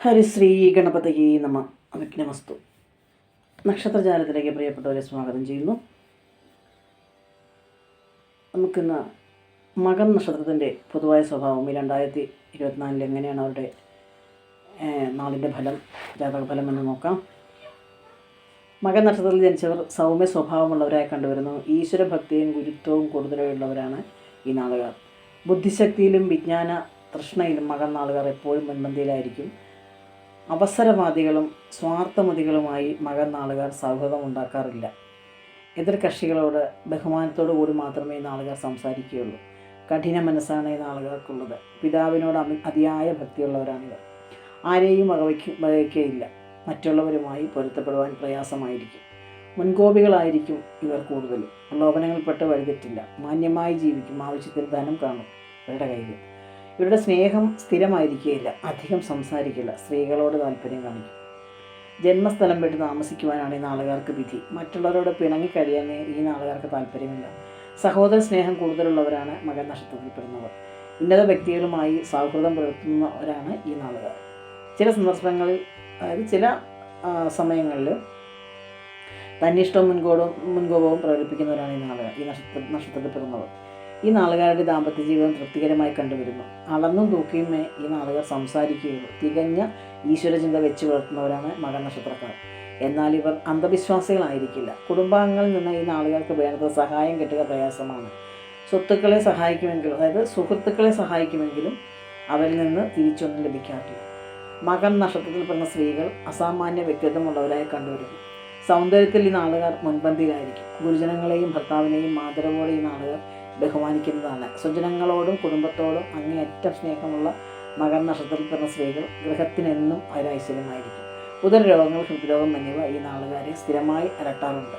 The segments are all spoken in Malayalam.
ഹരിശ്രീ ഗണപതയേ നമ. വിഘ്നമസ്തു. നക്ഷത്രജാലത്തിലേക്ക് പ്രിയപ്പെട്ടവരെ സ്വാഗതം ചെയ്യുന്നു. നമുക്കിന്ന് മകം നക്ഷത്രത്തിൻ്റെ പൊതുവായ സ്വഭാവം ഈ 2024 എങ്ങനെയാണ് അവരുടെ നാളിൻ്റെ ഫലം, ജാതകഫലം എന്ന് നോക്കാം. മകൻ നക്ഷത്രത്തിൽ ജനിച്ചവർ സൗമ്യ സ്വഭാവമുള്ളവരായി കണ്ടുവരുന്നു. ഈശ്വരഭക്തിയും ഗുരുത്വവും കൂടുതലുള്ളവരാണ് ഈ നാളുകാർ. ബുദ്ധിശക്തിയിലും വിജ്ഞാന തൃഷ്ണയിലും മകൻ നാളുകാർ എപ്പോഴും മുൻപന്തിയിലായിരിക്കും. അവസരവാദികളും സ്വാർത്ഥമതികളുമായി മകൻ നാളുകാർ സൗഹൃദം ഉണ്ടാക്കാറില്ല. എതിർ കക്ഷികളോട് ബഹുമാനത്തോടു കൂടി മാത്രമേ ഈ നാളുകാർ സംസാരിക്കുകയുള്ളൂ. കഠിന മനസ്സാണ് ഈ നാളുകാർക്കുള്ളത്. പിതാവിനോട് അതിയായ ഭക്തിയുള്ളവരാണിവർ. ആരെയും വകവയ്ക്കുകയില്ല. മറ്റുള്ളവരുമായി പൊരുത്തപ്പെടുവാൻ പ്രയാസമായിരിക്കും. മുൻകോപികളായിരിക്കും ഇവർ കൂടുതലും. പ്രലോഭനങ്ങൾപ്പെട്ട് വഴിതെറ്റില്ല. മാന്യമായി ജീവിക്കും. ആവശ്യത്തിന് ധനം കാണും ഇവരുടെ കയ്യിൽ. ഇവരുടെ സ്നേഹം സ്ഥിരമായിരിക്കുകയില്ല. അധികം സംസാരിക്കില്ല. സ്ത്രീകളോട് താല്പര്യം കാണിക്കും. ജന്മസ്ഥലം വിട്ട് താമസിക്കുവാനാണ് ഈ നാളുകാർക്ക് വിധി. മറ്റുള്ളവരോട് പിണങ്ങിക്കഴിയാൻ ഈ നാളുകാർക്ക് താല്പര്യമില്ല. സഹോദര സ്നേഹം കൂടുതലുള്ളവരാണ് മകൻ നക്ഷത്രത്തിൽപ്പെടുന്നവർ. ഉന്നത വ്യക്തികളുമായി സൗഹൃദം പുലർത്തുന്നവരാണ് ഈ നാളുകാർ. ചില സന്ദർഭങ്ങളിൽ, അതായത് ചില സമയങ്ങളിൽ തന്നിഷ്ടവും മുൻകോപവും പ്രകടിപ്പിക്കുന്നവരാണ് ഈ നാളുകാർ, ഈ നക്ഷത്രത്തിൽപ്പെടുന്നവർ. ഈ നാളുകാരുടെ ദാമ്പത്യ ജീവിതം തൃപ്തികരമായി കണ്ടുവരുന്നു. അളന്നും തൂക്കിയുമേ ഈ നാളുകാർ സംസാരിക്കുകയുള്ളൂ. തികഞ്ഞ ഈശ്വരചിന്ത വെച്ച് പുലർത്തുന്നവരാണ് മകൻ നക്ഷത്രക്കാർ. എന്നാൽ ഇവർ അന്ധവിശ്വാസികളായിരിക്കില്ല. കുടുംബാംഗങ്ങളിൽ നിന്ന് ഈ നാളുകാർക്ക് വേണ്ടത് സഹായം കിട്ടുക പ്രയാസമാണ്. സ്വത്തുക്കളെ സഹായിക്കുമെങ്കിലും, അതായത് സുഹൃത്തുക്കളെ സഹായിക്കുമെങ്കിലും അവരിൽ നിന്ന് തിരിച്ചൊന്നും ലഭിക്കാറില്ല. മകൻ നക്ഷത്രത്തിൽപ്പെടുന്ന സ്ത്രീകൾ അസാമാന്യ വ്യക്തിത്വമുള്ളവരായി കണ്ടുവരുന്നു. സൗന്ദര്യത്തിൽ ഈ നാളുകാർ മുൻപന്തിയിലായിരിക്കും. ഗുരുജനങ്ങളെയും ഭർത്താവിനെയും ആദരവോടെ ഈ നാളുകാർ ബഹുമാനിക്കുന്നതാണ്. സ്വജനങ്ങളോടും കുടുംബത്തോടും അങ്ങേയറ്റം സ്നേഹമുള്ള മകൻ നക്ഷത്രത്തിൽപ്പെടുന്ന സ്ത്രീകൾ ഗൃഹത്തിനെന്നും ഐശ്വര്യമായിരിക്കും. ഉദരരോഗങ്ങൾ, ഹൃദ്രോഗം എന്നിവ ഈ നാളുകാരെ സ്ഥിരമായി അലട്ടാറുണ്ട്.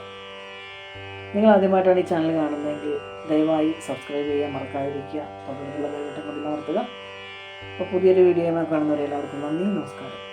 നിങ്ങൾ ആദ്യമായിട്ടാണ് ഈ ചാനൽ കാണുന്നതെങ്കിൽ ദയവായി സബ്സ്ക്രൈബ് ചെയ്യാൻ മറക്കാതിരിക്കുക. തൊട്ടടുത്തുള്ള ബെൽ ബട്ടൺ കൂടി അമർത്തുക. അപ്പോൾ പുതിയൊരു വീഡിയോയുമായി കാണുന്നവരെല്ലാവർക്കും നന്ദി, നമസ്കാരം.